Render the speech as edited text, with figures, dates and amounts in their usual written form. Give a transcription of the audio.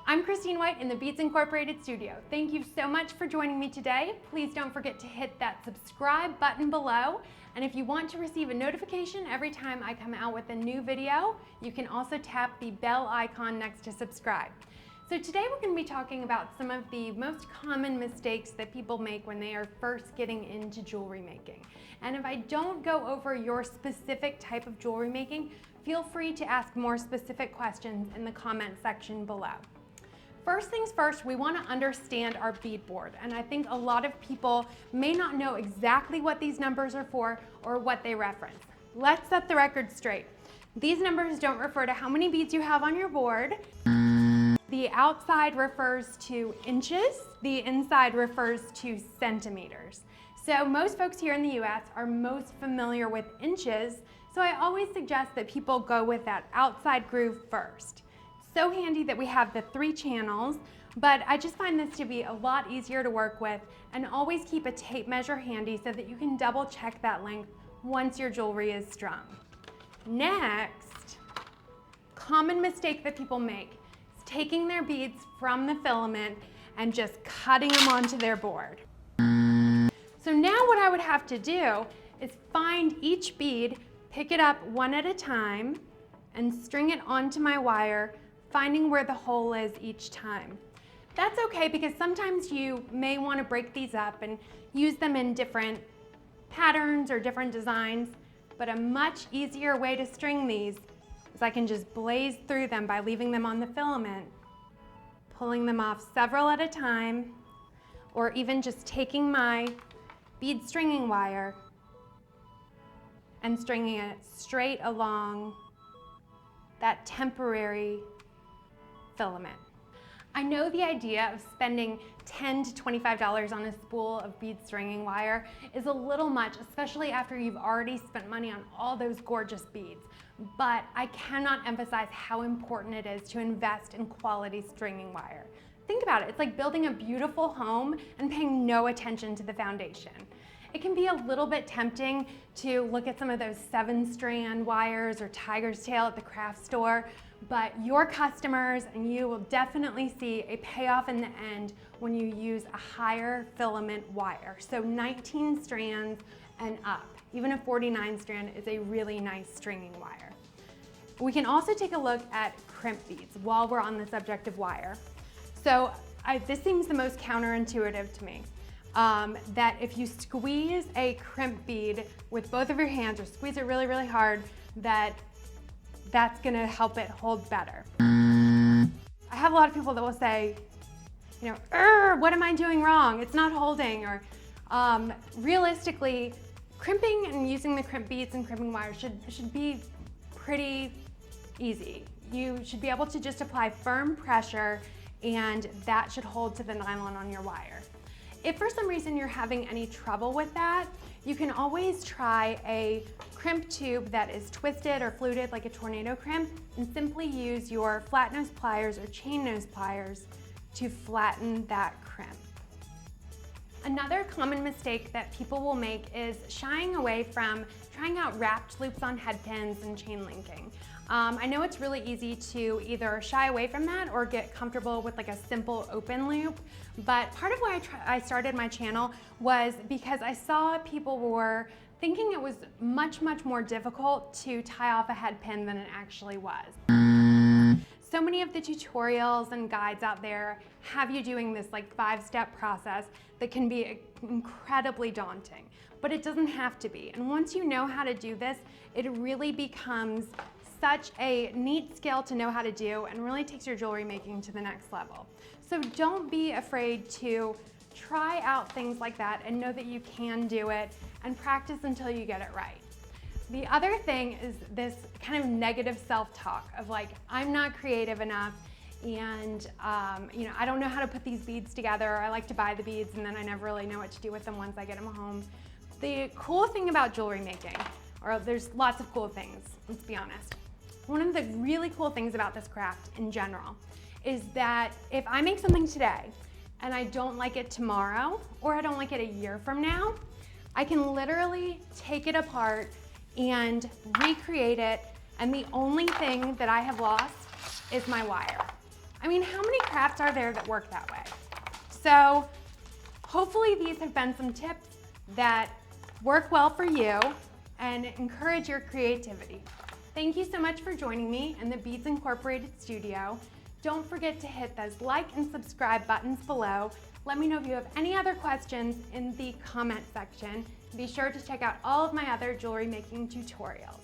I'm Christine White in the Beads Incorporated studio. Thank you so much for joining me today. Please don't forget to hit that subscribe button below. And if you want to receive a notification every time I come out with a new video, you can also tap the bell icon next to subscribe. So today we're going to be talking about some of the most common mistakes that people make when they are first getting into jewelry making. And if I don't go over your specific type of jewelry making, feel free to ask more specific questions in the comment section below. First things first, we want to understand our bead board, and I think a lot of people may not know exactly what these numbers are for or what they reference. Let's set the record straight. These numbers don't refer to how many beads you have on your board. The outside refers to inches, the inside refers to centimeters. So most folks here in the US are most familiar with inches, so I always suggest that people go with that outside groove first. So handy that we have the 3 channels, but I just find this to be a lot easier to work with, and always keep a tape measure handy so that you can double check that length once your jewelry is strung. Next, common mistake that people make is taking their beads from the filament and just cutting them onto their board. So now what I would have to do is find each bead, pick it up one at a time, and string it onto my wire, finding where the hole is each time. That's okay, because sometimes you may want to break these up and use them in different patterns or different designs, but a much easier way to string these is I can just blaze through them by leaving them on the filament, pulling them off several at a time, or even just taking my bead stringing wire and stringing it straight along that temporary filament. I know the idea of spending $10 to $25 on a spool of bead stringing wire is a little much, especially after you've already spent money on all those gorgeous beads, but I cannot emphasize how important it is to invest in quality stringing wire. Think about it, it's like building a beautiful home and paying no attention to the foundation. It can be a little bit tempting to look at some of those 7-strand wires or tiger's tail at the craft store, but your customers and you will definitely see a payoff in the end when you use a higher filament wire. So 19 strands and up. Even a 49 strand is a really nice stringing wire. We can also take a look at crimp beads while we're on the subject of wire. So this seems the most counterintuitive to me. That if you squeeze a crimp bead with both of your hands, or squeeze it really, really hard, that's gonna help it hold better. I have a lot of people that will say, you know, what am I doing wrong? It's not holding, or realistically, crimping and using the crimp beads and crimping wire should be pretty easy. You should be able to just apply firm pressure, and that should hold to the nylon on your wire. If for some reason you're having any trouble with that, you can always try a crimp tube that is twisted or fluted like a tornado crimp, and simply use your flat nose pliers or chain nose pliers to flatten that crimp. Another common mistake that people will make is shying away from trying out wrapped loops on head pins and chain linking. I know it's really easy to either shy away from that or get comfortable with like a simple open loop, but part of why I started my channel was because I saw people were thinking it was much, much more difficult to tie off a head pin than it actually was. So many of the tutorials and guides out there have you doing this like 5-step process that can be incredibly daunting, but it doesn't have to be. And once you know how to do this, it really becomes such a neat skill to know how to do, and really takes your jewelry making to the next level. So don't be afraid to try out things like that, and know that you can do it, and practice until you get it right. The other thing is this kind of negative self-talk of like, I'm not creative enough, and you know, I don't know how to put these beads together. I like to buy the beads and then I never really know what to do with them once I get them home. The cool thing about jewelry making, or there's lots of cool things, let's be honest. One of the really cool things about this craft in general is that if I make something today and I don't like it tomorrow, or I don't like it a year from now, I can literally take it apart and recreate it, and the only thing that I have lost is my wire. I mean, how many crafts are there that work that way? So hopefully these have been some tips that work well for you and encourage your creativity. Thank you so much for joining me in the Beads Incorporated studio. Don't forget to hit those like and subscribe buttons below. Let me know if you have any other questions in the comment section. Be sure to check out all of my other jewelry making tutorials.